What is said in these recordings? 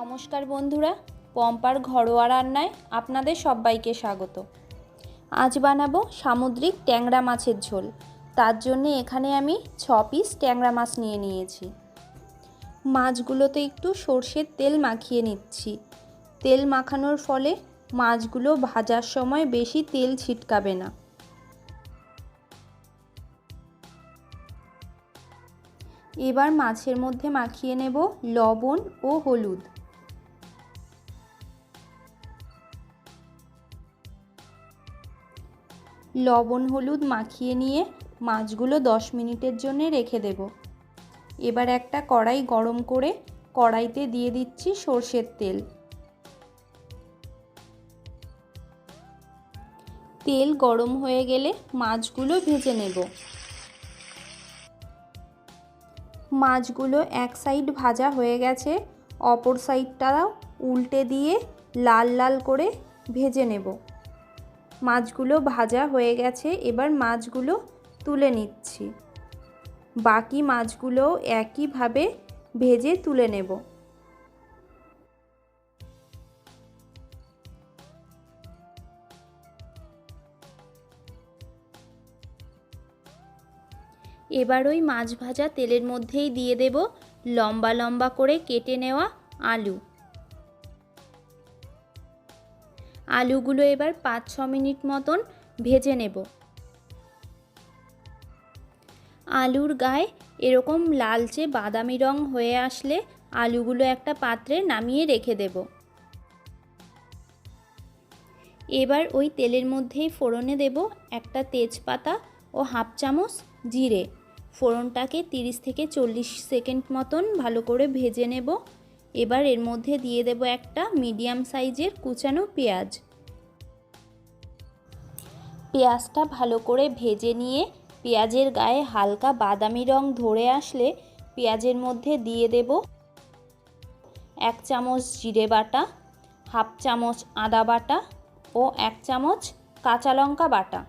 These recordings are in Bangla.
নমস্কার বন্ধুরা, পম্পার ঘরোয়া রান্নায় আপনাদের সবাইকে স্বাগত। আজ বানাবো সামুদ্রিক ট্যাংরা মাছের ঝোল। তার জন্য এখানে আমি 6 পিস ট্যাংরা মাছ নিয়ে নিয়েছি। মাছগুলোতে একটু সরষের তেল মাখিয়ে নিচ্ছি। তেল মাখানোর ফলে মাছগুলো ভাজার সময় বেশি তেল ছিটকাবে না। এবার মাছের মধ্যে মাখিয়ে নেব লবণ ও হলুদ। লবণ হলুদ মাখিয়ে নিয়ে মাছগুলো 10 মিনিটের জন্য রেখে দেব। এবার একটা কড়াই গরম করে কড়াইতে দিয়ে দিচ্ছি সরষের তেল। তেল গরম হয়ে গেলে মাছগুলো ভেজে নেব। মাছগুলো এক সাইড ভাজা হয়ে গেছে, অপর সাইডটাও উল্টে দিয়ে লাল লাল করে ভেজে নেব। মাছগুলো ভাজা হয়ে গেছে, এবার মাছগুলো তুলে নিচ্ছি। বাকি মাছগুলো একইভাবে ভেজে তুলে নেব। এবার ওই মাছ ভাজা তেলের মধ্যেই দিয়ে দেব লম্বা লম্বা করে কেটে নেওয়া আলু। আলুগুলো এবার 5-6 মিনিট মতন ভেজে নেব। আলুর গায়ে এরকম লালচে বাদামি রং হয়ে আসলে আলুগুলো একটা পাত্রে নামিয়ে রেখে দেব। এবার ওই তেলের মধ্যেই ফোড়নে দেব একটা তেজপাতা ও হাফ চামচ জিরে। ফোড়নটাকে 30 থেকে 40 সেকেন্ড মতন ভালো করে ভেজে নেব। এবার এর মধ্যে দিয়ে দেব একটা মিডিয়াম সাইজের কুচানো পেঁয়াজ। পেঁয়াজটা ভালো করে ভেজে নিয়ে পেঁয়াজের গায়ে হালকা বাদামি রং ধরে আসলে পেঁয়াজের মধ্যে দিয়ে দেব 1 চামচ জিরে বাটা, হাফ চামচ আদা বাটা ও 1 চামচ কাঁচা লঙ্কা বাটা।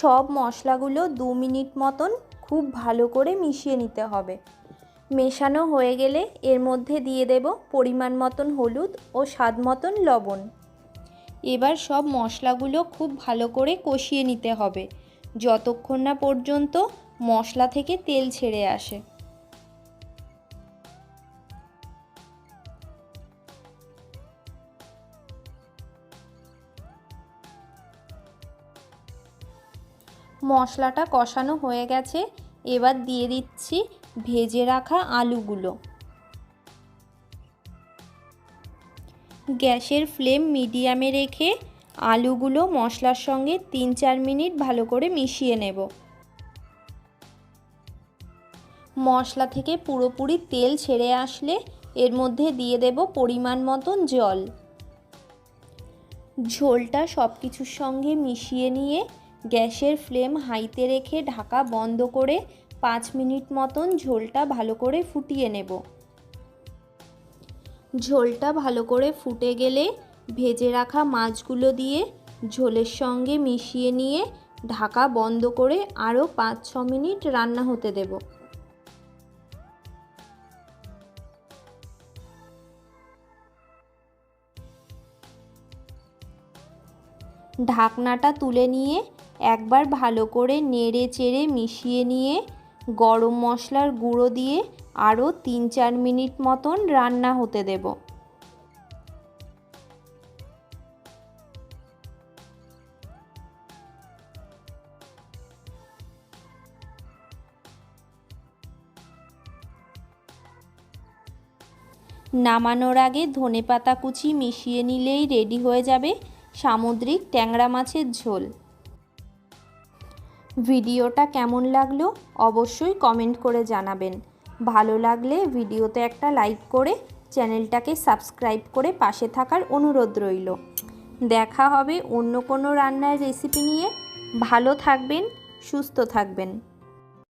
সব মশলাগুলো 2 মিনিট মতন খুব ভালো করে মিশিয়ে নিতে হবে। মেশানো হয়ে গেলে এর মধ্যে দিয়ে দেব পরিমাণ মতন হলুদ ও স্বাদ মতন লবণ। এবার সব মশলাগুলো খুব ভালো করে কষিয়ে নিতে হবে যতক্ষণ না পর্যন্ত মশলা থেকে তেল ছেড়ে আসে। মশলাটা কষানো হয়ে গেছে, এবার দিয়ে দিচ্ছি ভেজে রাখা আলুগুলো। গ্যাসের ফ্লেম মিডিয়ামে রেখে আলুগুলো মশলার সঙ্গে 3-4 মিনিট ভালো করে মিশিয়ে নেব। মশলা থেকে পুরোপুরি তেল ছেড়ে আসলে এর মধ্যে দিয়ে দেব পরিমাণ মতন জল। ঝোলটা সব কিছুর সঙ্গে মিশিয়ে নিয়ে গ্যাসের ফ্লেম হাইতে রেখে ঢাকা বন্ধ করে 5 মিনিট মতন ঝোলটা ভালো করে ফুটিয়ে নেব। ঝোলটা ভালো করে ফুটে গেলে ভেজে রাখা মাছগুলো দিয়ে ঝোলের সঙ্গে মিশিয়ে নিয়ে ঢাকা বন্ধ করে আরও 5-6 মিনিট রান্না হতে দেব। ঢাকনাটা তুলে নিয়ে একবার ভালো করে নেড়ে চেড়ে মিশিয়ে নিয়ে গরম মশলার গুঁড়ো দিয়ে আরও 3-4 মিনিট মতন রান্না হতে দেব। নামানোর আগে ধনেপাতা কুচি মিশিয়ে নিলেই রেডি হয়ে যাবে সামুদ্রিক ট্যাংরা মাছের ঝোল। ভিডিওটা কেমন লাগলো অবশ্যই কমেন্ট করে জানাবেন। ভালো লাগলে ভিডিওতে একটা লাইক করে চ্যানেলটাকে সাবস্ক্রাইব করে পাশে থাকার অনুরোধ রইল। দেখা হবে অন্য কোনো রান্নার রেসিপি নিয়ে। ভালো থাকবেন, সুস্থ থাকবেন।